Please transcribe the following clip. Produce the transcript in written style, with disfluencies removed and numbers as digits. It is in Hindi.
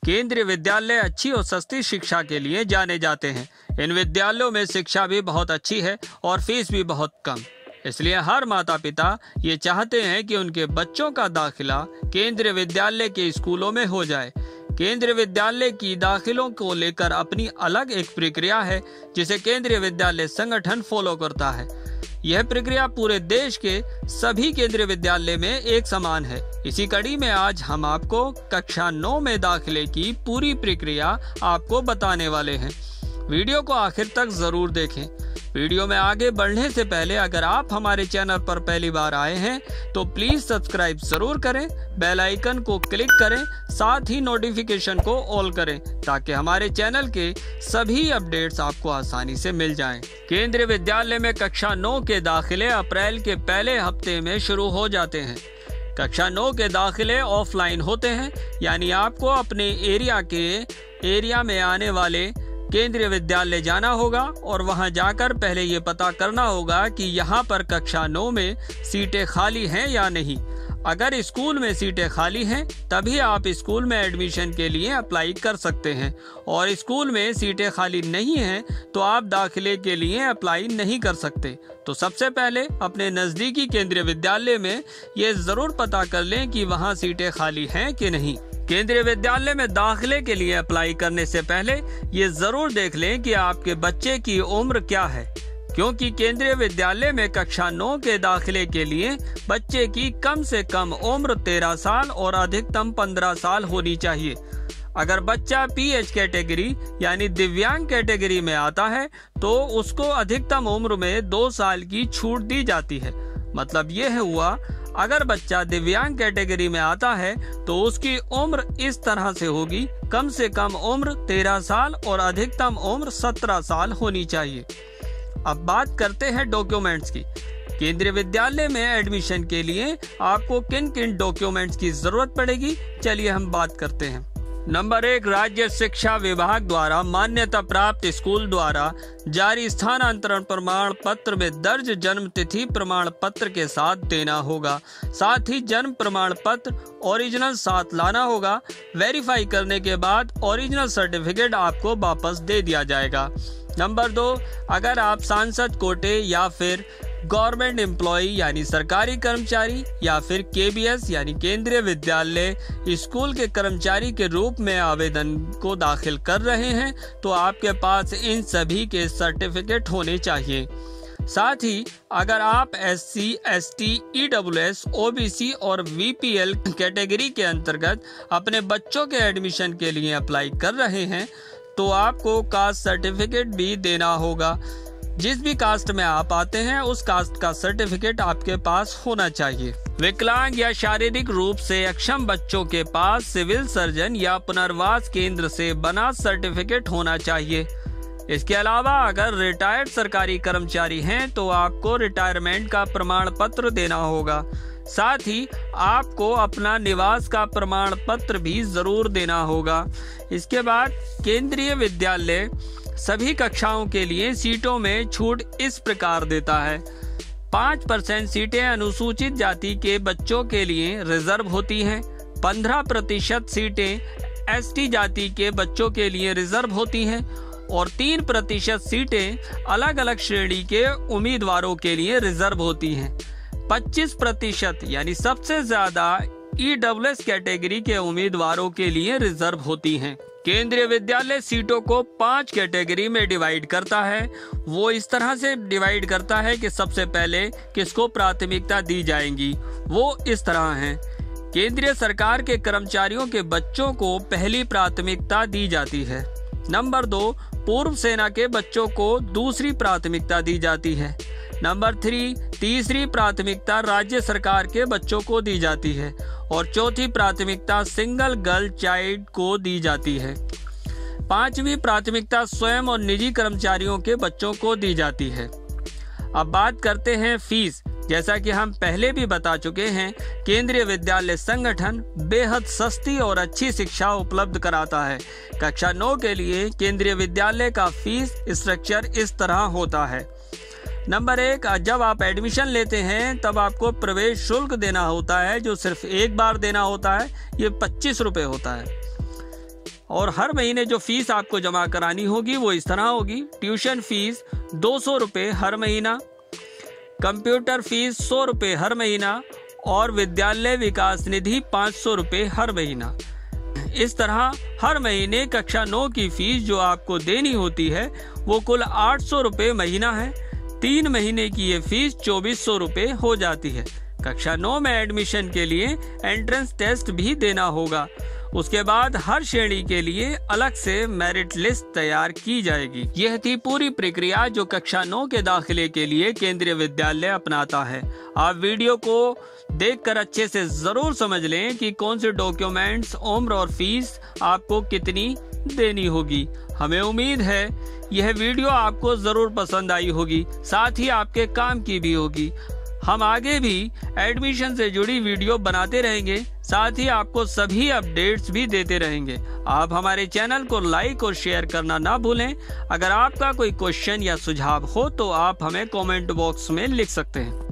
केंद्रीय विद्यालय अच्छी और सस्ती शिक्षा के लिए जाने जाते हैं। इन विद्यालयों में शिक्षा भी बहुत अच्छी है और फीस भी बहुत कम। इसलिए हर माता पिता ये चाहते हैं कि उनके बच्चों का दाखिला केंद्रीय विद्यालय के स्कूलों में हो जाए। केंद्रीय विद्यालय की दाखिलों को लेकर अपनी अलग एक प्रक्रिया है जिसे केंद्रीय विद्यालय संगठन फॉलो करता है। यह प्रक्रिया पूरे देश के सभी केंद्रीय विद्यालय में एक समान है। इसी कड़ी में आज हम आपको कक्षा 9 में दाखिले की पूरी प्रक्रिया आपको बताने वाले हैं। वीडियो को आखिर तक जरूर देखें। वीडियो में आगे बढ़ने से पहले अगर आप हमारे चैनल पर पहली बार आए हैं तो प्लीज सब्सक्राइब जरूर करें, बेल आइकन को क्लिक करें, साथ ही नोटिफिकेशन को ऑल करें ताकि हमारे चैनल के सभी अपडेट्स आपको आसानी से मिल जाएं। केंद्रीय विद्यालय में कक्षा 9 के दाखिले अप्रैल के पहले हफ्ते में शुरू हो जाते हैं। कक्षा 9 के दाखिले ऑफलाइन होते हैं, यानी आपको अपने एरिया में आने वाले केंद्रीय विद्यालय जाना होगा और वहां जाकर पहले ये पता करना होगा कि यहाँ पर कक्षा 9 में सीटें खाली हैं या नहीं। अगर स्कूल में सीटें खाली हैं तभी आप स्कूल में एडमिशन के लिए अप्लाई कर सकते हैं, और स्कूल में सीटें खाली नहीं हैं तो आप दाखिले के लिए अप्लाई नहीं कर सकते। तो सबसे पहले अपने नज़दीकी केंद्रीय विद्यालय में ये ज़रूर पता कर लें कि वहाँ सीटें खाली हैं कि नहीं। केंद्रीय विद्यालय में दाखिले के लिए अप्लाई करने से पहले ये जरूर देख लें कि आपके बच्चे की उम्र क्या है, क्योंकि केंद्रीय विद्यालय में कक्षा 9 के दाखिले के लिए बच्चे की कम से कम उम्र 13 साल और अधिकतम 15 साल होनी चाहिए। अगर बच्चा PH कैटेगरी यानी दिव्यांग कैटेगरी में आता है तो उसको अधिकतम उम्र में 2 साल की छूट दी जाती है। मतलब यह हुआ, अगर बच्चा दिव्यांग कैटेगरी में आता है तो उसकी उम्र इस तरह से होगी, कम से कम उम्र 13 साल और अधिकतम उम्र 17 साल होनी चाहिए। अब बात करते हैं डॉक्यूमेंट्स की। केंद्रीय विद्यालय में एडमिशन के लिए आपको किन किन डॉक्यूमेंट्स की जरूरत पड़ेगी, चलिए हम बात करते हैं। नंबर 1, राज्य शिक्षा विभाग द्वारा मान्यता प्राप्त स्कूल द्वारा जारी स्थानांतरण प्रमाण पत्र में दर्ज जन्म तिथि प्रमाण पत्र के साथ देना होगा। साथ ही जन्म प्रमाण पत्र ओरिजिनल साथ लाना होगा। वेरीफाई करने के बाद ओरिजिनल सर्टिफिकेट आपको वापस दे दिया जाएगा। नंबर 2, अगर आप सांसद कोटे या फिर गवर्नमेंट एम्प्लॉय यानी सरकारी कर्मचारी या फिर KBS यानी केंद्रीय विद्यालय स्कूल के कर्मचारी के रूप में आवेदन को दाखिल कर रहे हैं तो आपके पास इन सभी के सर्टिफिकेट होने चाहिए। साथ ही अगर आप SC, ST, EWS, OBC और VPL कैटेगरी के अंतर्गत अपने बच्चों के एडमिशन के लिए अप्लाई कर रहे हैं तो आपको कास्ट सर्टिफिकेट भी देना होगा। जिस भी कास्ट में आप आते हैं उस कास्ट का सर्टिफिकेट आपके पास होना चाहिए। विकलांग या शारीरिक रूप से अक्षम बच्चों के पास सिविल सर्जन या पुनर्वास केंद्र से बना सर्टिफिकेट होना चाहिए। इसके अलावा अगर रिटायर्ड सरकारी कर्मचारी हैं तो आपको रिटायरमेंट का प्रमाण पत्र देना होगा। साथ ही आपको अपना निवास का प्रमाण पत्र भी जरूर देना होगा। इसके बाद केंद्रीय विद्यालय सभी कक्षाओं के लिए सीटों में छूट इस प्रकार देता है। 5% सीटें अनुसूचित जाति के बच्चों के लिए रिजर्व होती हैं। 15% सीटें ST जाति के बच्चों के लिए रिजर्व होती हैं और 3% सीटें अलग अलग श्रेणी के उम्मीदवारों के लिए रिजर्व होती हैं। 25% यानी सबसे ज्यादा EWS कैटेगरी के उम्मीदवारों के लिए रिजर्व होती हैं। केंद्रीय विद्यालय सीटों को 5 कैटेगरी में डिवाइड करता है। वो इस तरह से डिवाइड करता है कि सबसे पहले किसको प्राथमिकता दी जाएगी, वो इस तरह है। केंद्रीय सरकार के कर्मचारियों के बच्चों को पहली प्राथमिकता दी जाती है। नंबर 2, पूर्व सेना के बच्चों को दूसरी प्राथमिकता दी जाती है। नंबर 3, तीसरी प्राथमिकता राज्य सरकार के बच्चों को दी जाती है और चौथी प्राथमिकता सिंगल गर्ल चाइल्ड को दी जाती है। 5वीं प्राथमिकता स्वयं और निजी कर्मचारियों के बच्चों को दी जाती है। अब बात करते हैं फीस। जैसा कि हम पहले भी बता चुके हैं, केंद्रीय विद्यालय संगठन बेहद सस्ती और अच्छी शिक्षा उपलब्ध कराता है। कक्षा 9 के लिए केंद्रीय विद्यालय का फीस स्ट्रक्चर इस तरह होता है। नंबर 1, जब आप एडमिशन लेते हैं तब आपको प्रवेश शुल्क देना होता है, जो सिर्फ एक बार देना होता है। ये 25 रुपए होता है। और हर महीने जो फीस आपको जमा करानी होगी वो इस तरह होगी। ट्यूशन फीस 200 रुपये हर महीना, कंप्यूटर फीस 100 रुपये हर महीना और विद्यालय विकास निधि 500 रुपये हर महीना। इस तरह हर महीने कक्षा 9 की फीस जो आपको देनी होती है वो कुल 800 रुपये महीना है। 3 महीने की ये फीस 2400 रुपये हो जाती है। कक्षा 9 में एडमिशन के लिए एंट्रेंस टेस्ट भी देना होगा। उसके बाद हर श्रेणी के लिए अलग से मेरिट लिस्ट तैयार की जाएगी। यह थी पूरी प्रक्रिया जो कक्षा 9 के दाखिले के लिए केंद्रीय विद्यालय अपनाता है। आप वीडियो को देखकर अच्छे से जरूर समझ लें कि कौन से डॉक्यूमेंट्स, उम्र और फीस आपको कितनी देनी होगी। हमें उम्मीद है यह वीडियो आपको जरूर पसंद आई होगी, साथ ही आपके काम की भी होगी। हम आगे भी एडमिशन से जुड़ी वीडियो बनाते रहेंगे, साथ ही आपको सभी अपडेट्स भी देते रहेंगे। आप हमारे चैनल को लाइक और शेयर करना ना भूलें। अगर आपका कोई क्वेश्चन या सुझाव हो तो आप हमें कमेंट बॉक्स में लिख सकते हैं।